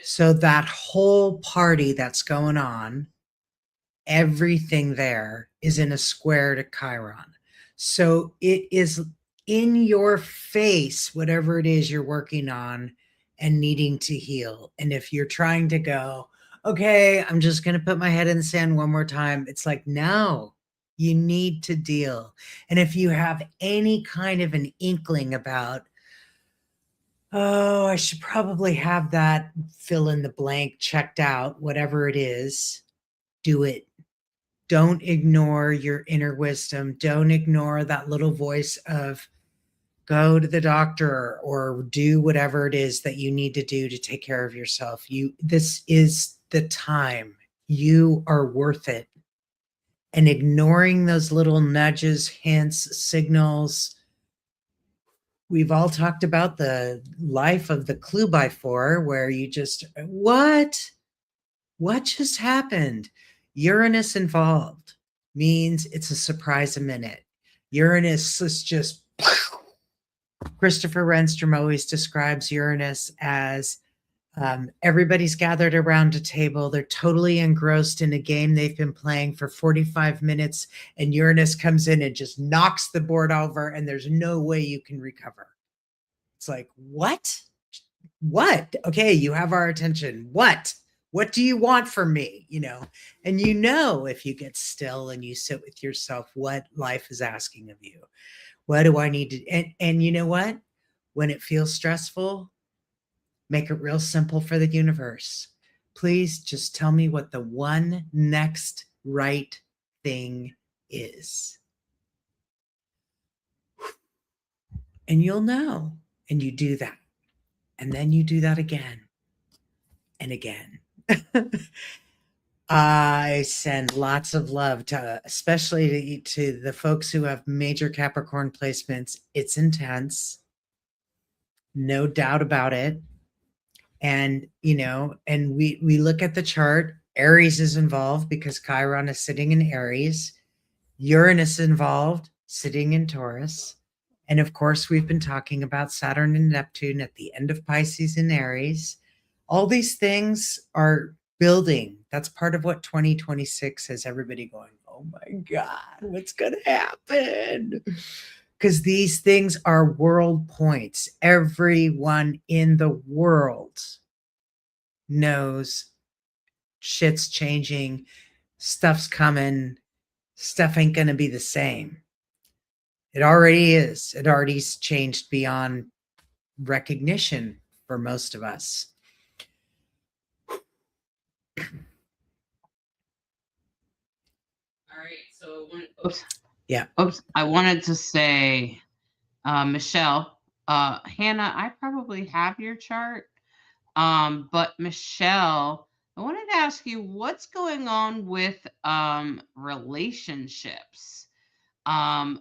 So that whole party that's going on, everything there is in a square to Chiron. So it is in your face, whatever it is you're working on and needing to heal. And if you're trying to go, okay, I'm just going to put my head in the sand one more time, it's like, no, you need to deal. And if you have any kind of an inkling about, oh, I should probably have that fill in the blank checked out, whatever it is, do it. Don't ignore your inner wisdom. Don't ignore that little voice of go to the doctor or do whatever it is that you need to do to take care of yourself. This is the time. You are worth it. And ignoring those little nudges, hints, signals. We've all talked about the life of the clue by four, where you just, what? What just happened? Uranus involved means it's a surprise a minute. Uranus is just, Christopher Renstrom always describes Uranus as everybody's gathered around a table. They're totally engrossed in a game they've been playing for 45 minutes, and Uranus comes in and just knocks the board over, and there's no way you can recover. It's like, what? What? Okay, you have our attention. What do you want from me? And if you get still and you sit with yourself, what life is asking of you. What do I need to, and you know what? When it feels stressful, make it real simple for the universe. Please just tell me what the one next right thing is. And you'll know. And you do that. And then you do that again and again. I send lots of love to, especially to the folks who have major Capricorn placements. It's intense, no doubt about it. And we look at the chart. Aries is involved because Chiron is sitting in Aries. Uranus involved, sitting in Taurus. And of course, we've been talking about Saturn and Neptune at the end of Pisces and Aries. All these things are building. That's part of what 2026 has everybody going, oh my God, what's going to happen? Because these things are world points. Everyone in the world knows shit's changing, stuff's coming, stuff ain't going to be the same. It already is. It already's changed beyond recognition for most of us. All right. So Yeah. I wanted to say, Michelle, Hannah, I probably have your chart. But Michelle, I wanted to ask you what's going on with relationships.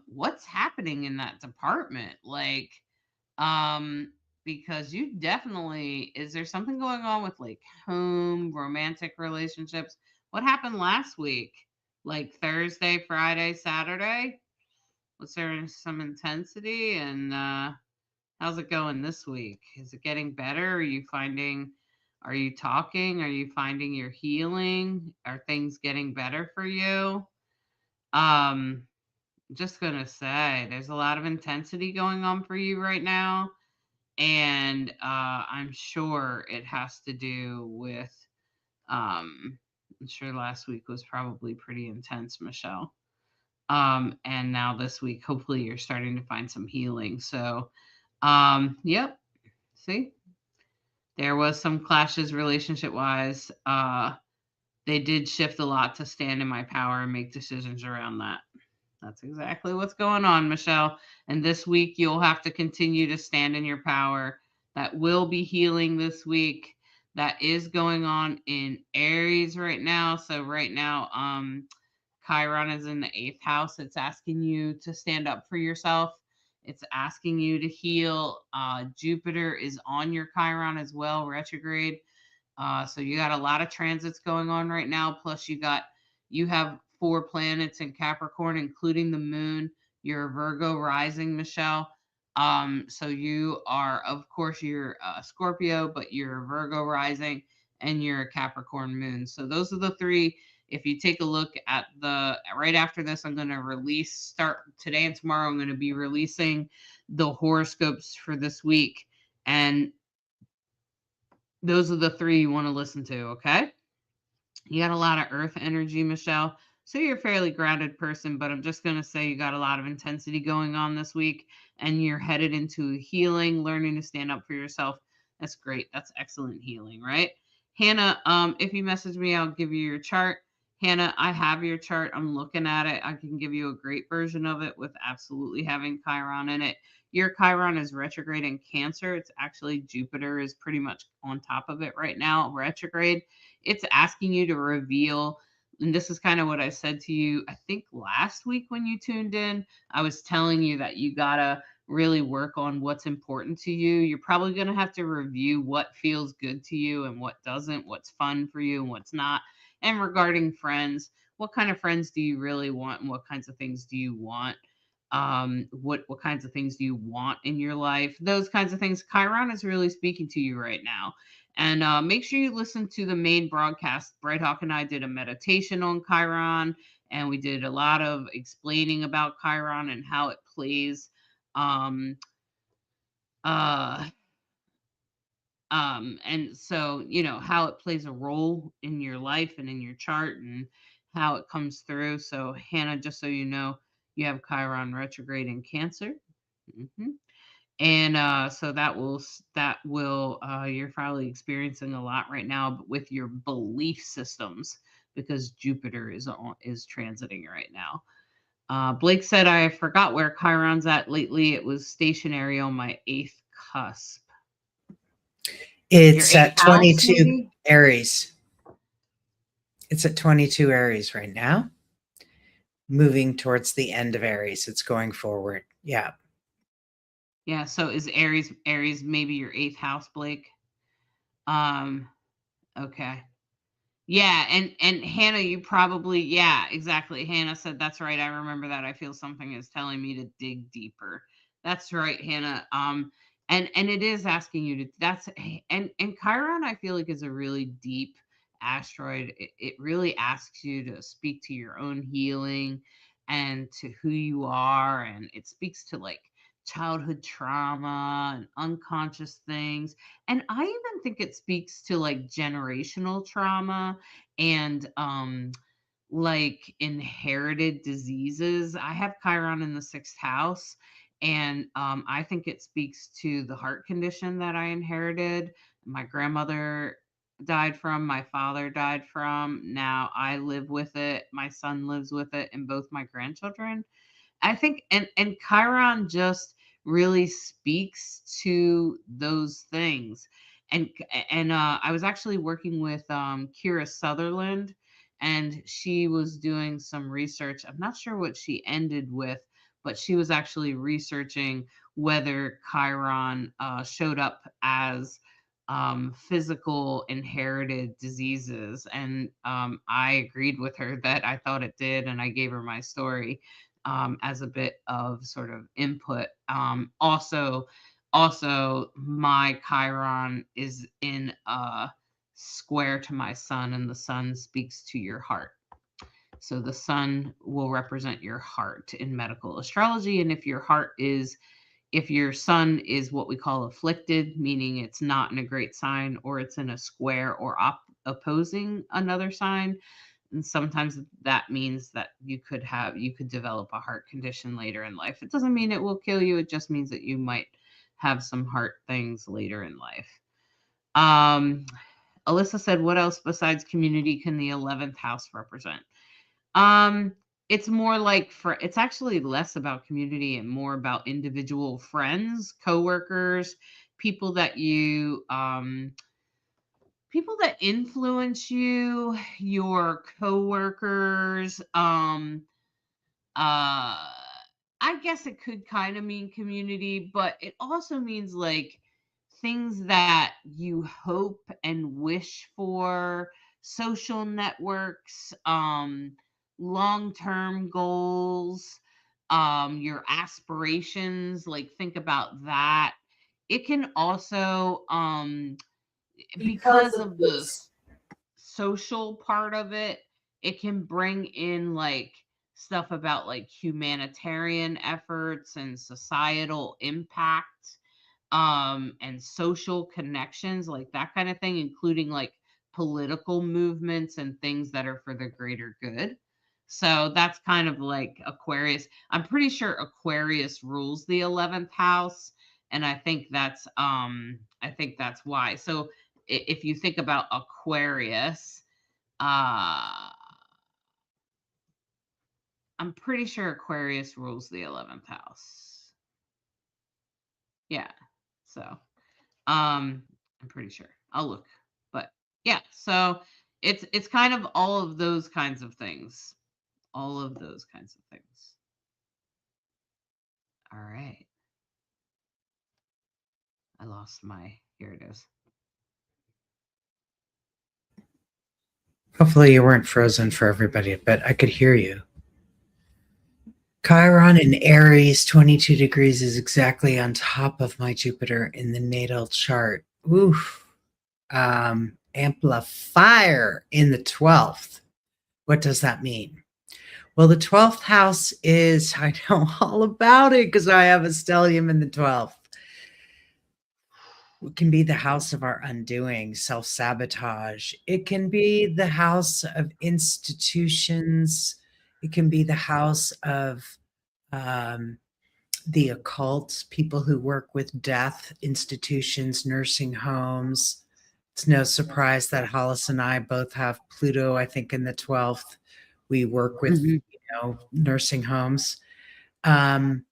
What's happening in that department? Like, um, because you definitely, is there something going on with like home, romantic relationships? What happened last week? like Thursday, Friday, Saturday? Was there some intensity? And how's it going this week? Is it getting better? Are you talking? Are you finding you're healing? Are things getting better for you? Um, just gonna say there's a lot of intensity going on for you right now. And I'm sure it has to do with, I'm sure last week was probably pretty intense, Michelle. And now this week, hopefully you're starting to find some healing. So, yep. See, there was some clashes relationship wise. They did shift a lot to stand in my power and make decisions around that. That's exactly what's going on, Michelle. And this week, you'll have to continue to stand in your power. That will be healing this week. That is going on in Aries right now. So, right now, Chiron is in the eighth house. It's asking you to stand up for yourself. It's asking you to heal. Jupiter is on your Chiron as well, retrograde. So you got a lot of transits going on right now. Plus, you have 4 planets in Capricorn, including the Moon. You're a Virgo rising, Michelle. So you are, of course, you're a Scorpio, but you're a Virgo rising, and you're a Capricorn Moon. So those are the three. If you take a look at the right after this, I'm going to start today and tomorrow. I'm going to be releasing the horoscopes for this week, and those are the three you want to listen to, okay? You got a lot of earth energy, Michelle. So you're a fairly grounded person, but I'm just going to say you got a lot of intensity going on this week and you're headed into healing, learning to stand up for yourself. That's great. That's excellent healing, right? Hannah, if you message me, I'll give you your chart. Hannah, I have your chart. I'm looking at it. I can give you a great version of it with absolutely having Chiron in it. Your Chiron is retrograde in Cancer. It's actually Jupiter is pretty much on top of it right now, retrograde. It's asking you to reveal, and this is kind of what I said to you, I think last week when you tuned in. I was telling you that you gotta really work on what's important to you. You're probably going to have to review what feels good to you and what doesn't, what's fun for you and what's not. And regarding friends, what kind of friends do you really want and what kinds of things do you want? What kinds of things do you want in your life? Those kinds of things. Chiron is really speaking to you right now. And make sure you listen to the main broadcast. Bright Hawk and I did a meditation on Chiron, and we did a lot of explaining about Chiron and how it plays. Um, uh, and so, how it plays a role in your life and in your chart and how it comes through. So, Hannah, just so you know, you have Chiron retrograde in Cancer. hmm And so you're probably experiencing a lot right now with your belief systems because Jupiter is transiting right now. Blake said, I forgot where Chiron's at lately. It was stationary on my eighth cusp. Your It's eighth at house, 22 maybe? Aries. It's at 22 Aries right now, moving towards the end of Aries. It's going forward. Yeah. Yeah, so is Aries maybe your eighth house, Blake? Um, okay. Yeah, and Hannah, you probably, yeah, exactly. Hannah said that's right. I remember that. I feel something is telling me to dig deeper. That's right, Hannah. And it is asking you to and Chiron I feel like is a really deep asteroid. It really asks you to speak to your own healing and to who you are, and it speaks to like childhood trauma and unconscious things. And I even think it speaks to like generational trauma and like inherited diseases. I have Chiron in the sixth house, and I think it speaks to the heart condition that I inherited. My grandmother died from, my father died from. Now I live with it, my son lives with it, and both my grandchildren. I think and Chiron just really speaks to those things. And I was actually working with Kira Sutherland, and she was doing some research. I'm not sure what she ended with, but she was actually researching whether Chiron showed up as physical inherited diseases. And I agreed with her that I thought it did, and I gave her my story as a bit of sort of input. Also, my Chiron is in a square to my sun, and the sun speaks to your heart. So the sun will represent your heart in medical astrology. And if your sun is what we call afflicted, meaning it's not in a great sign, or it's in a square or opposing another sign, and sometimes that means that you could develop a heart condition later in life. It doesn't mean it will kill you. It just means that you might have some heart things later in life. Um, Alyssa said, what else besides community can the 11th house represent? Um, it's more like it's actually less about community and more about individual friends, coworkers, people that people that influence you, your coworkers. Uh I guess it could kind of mean community, but it also means like things that you hope and wish for, social networks, long-term goals, your aspirations, like think about that. It can also because of the social part of it, it can bring in like stuff about like humanitarian efforts and societal impact, and social connections, like that kind of thing, including like political movements and things that are for the greater good. So that's kind of like Aquarius. I'm pretty sure Aquarius rules the 11th house, and I think that's why. So if you think about Aquarius, uh I'm pretty sure Aquarius rules the 11th house. Yeah. So, I'm pretty sure. I'll look. But yeah, so it's kind of all of those kinds of things. All of those kinds of things. All right. I lost my here it is. Hopefully, you weren't frozen for everybody, but I could hear you. Chiron in Aries, 22 degrees, is exactly on top of my Jupiter in the natal chart. Oof. Amplifier in the 12th. What does that mean? Well, the 12th house is, I know all about it because I have a stellium in the 12th. It can be the house of our undoing, self sabotage. It can be the house of institutions. It can be the house of um, the occult, people who work with death, institutions, nursing homes. It's no surprise that Hollis and I both have Pluto, I think, in the 12th. We work with, Mhm. nursing homes. Um,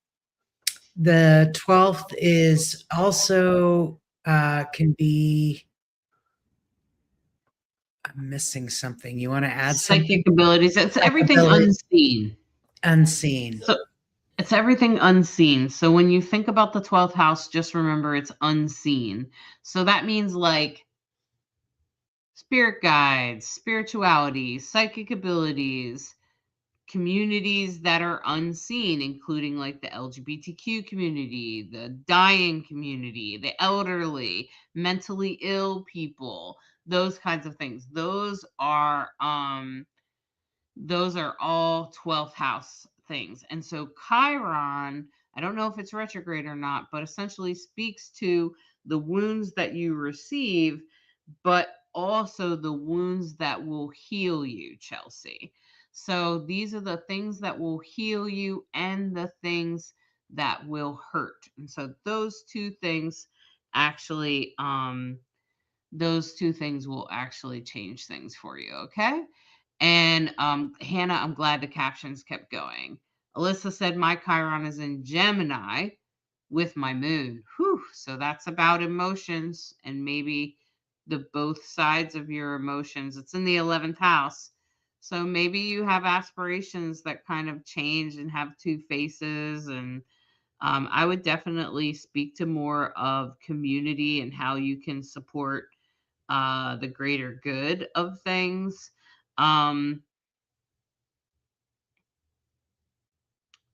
the 12th is also can be, I'm missing something. You want to add something? Psychic abilities. It's Like everything ability unseen. unseen. So it's everything unseen. So when you think about the 12th house, just remember it's unseen. So that means like spirit guides, spirituality, psychic abilities, communities that are unseen, including like the LGBTQ community, the dying community, the elderly, mentally ill people, those kinds of things. Those are all 12th house things. And so Chiron, I don't know if it's retrograde or not, but essentially speaks to the wounds that you receive, but also the wounds that will heal you, Chelsea. So these are the things that will heal you and the things that will hurt. And so actually those two things will actually change things for you, okay? And Hannah, I'm glad the captions kept going. Alyssa said, my Chiron is in Gemini with my moon. Whew. So that's about emotions and maybe the both sides of your emotions. It's in the 11th house. So maybe you have aspirations that kind of change and have two faces, and I would definitely speak to more of community and how you can support the greater good of things. Um,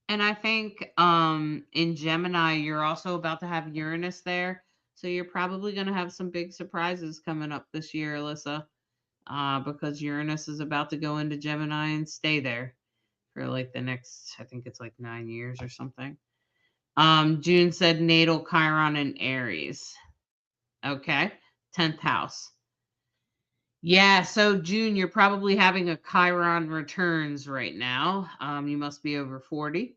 and I think in Gemini, you're also about to have Uranus there. So you're probably going to have some big surprises coming up this year, Alyssa, because Uranus is about to go into Gemini and stay there for like the next, I think it's like 9 years or something. June said natal Chiron in Aries. Okay. 10th house. Yeah, so June, you're probably having a Chiron returns right now. You must be over 40.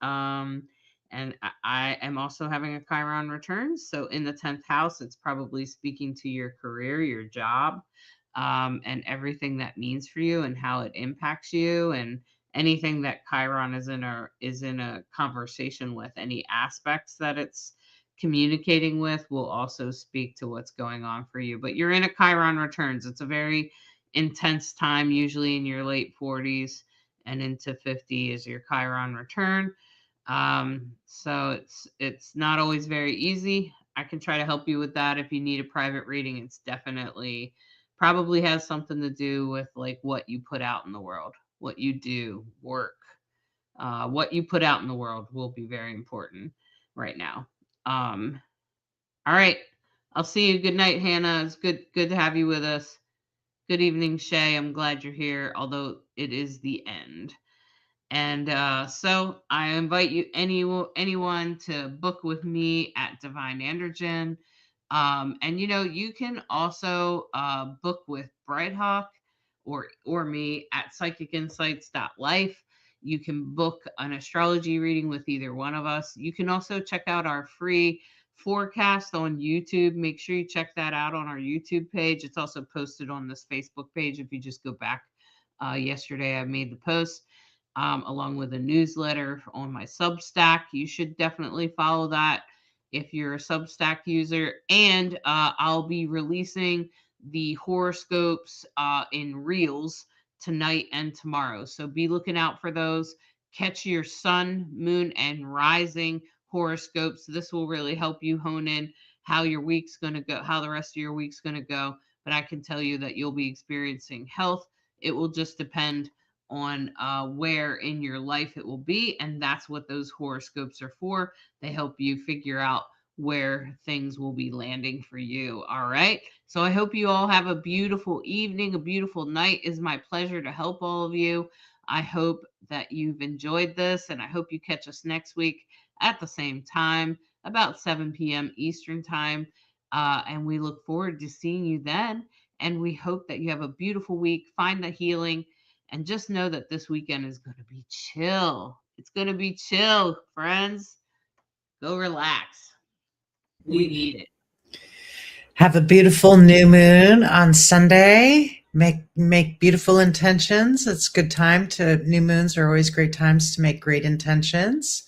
Um, and I am also having a Chiron returns. So in the 10th house, it's probably speaking to your career, your job, and everything that means for you and how it impacts you and anything that Chiron is in a conversation with, any aspects that it's communicating with will also speak to what's going on for you. But you're in a Chiron returns. It's a very intense time, usually in your late 40s and into 50 is your Chiron return. So it's not always very easy. I can try to help you with that if you need a private reading. It's definitely probably has something to do with like what you put out in the world, what you do, work. What you put out in the world will be very important right now. Um, all right. I'll see you. Good night, Hannah. It's good to have you with us. Good evening, Shay. I'm glad you're here, although it is the end. And so I invite you anyone to book with me at Divine Androgen. And you can also book with Brighthawk or me at psychicinsights.life. You can book an astrology reading with either one of us. You can also check out our free forecast on YouTube. Make sure you check that out on our YouTube page. It's also posted on this Facebook page. If you just go back yesterday, I made the post along with a newsletter on my Substack. You should definitely follow that if you're a Substack user. And I'll be releasing the horoscopes in Reels tonight and tomorrow. So be looking out for those. Catch your sun, moon, and rising horoscopes. This will really help you hone in how your week's going to go, how the rest of your week's going to go. But I can tell you that you'll be experiencing health. It will just depend on where in your life it will be. And that's what those horoscopes are for. They help you figure out where things will be landing for you. All right. So I hope you all have a beautiful evening, a beautiful night. It's my pleasure to help all of you. I hope that you've enjoyed this, and I hope you catch us next week at the same time, about 7 p.m. Eastern Time. And we look forward to seeing you then. And we hope that you have a beautiful week. Find the healing and just know that this weekend is going to be chill. It's going to be chill, friends. Go relax. We need it. Have a beautiful new moon on Sunday. Make beautiful intentions. It's a good time to new moons are always great times to make great intentions.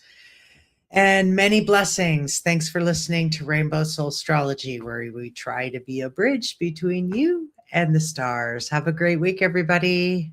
And many blessings. Thanks for listening to Rainbow Soul Astrology, where we try to be a bridge between you and the stars. Have a great week, everybody.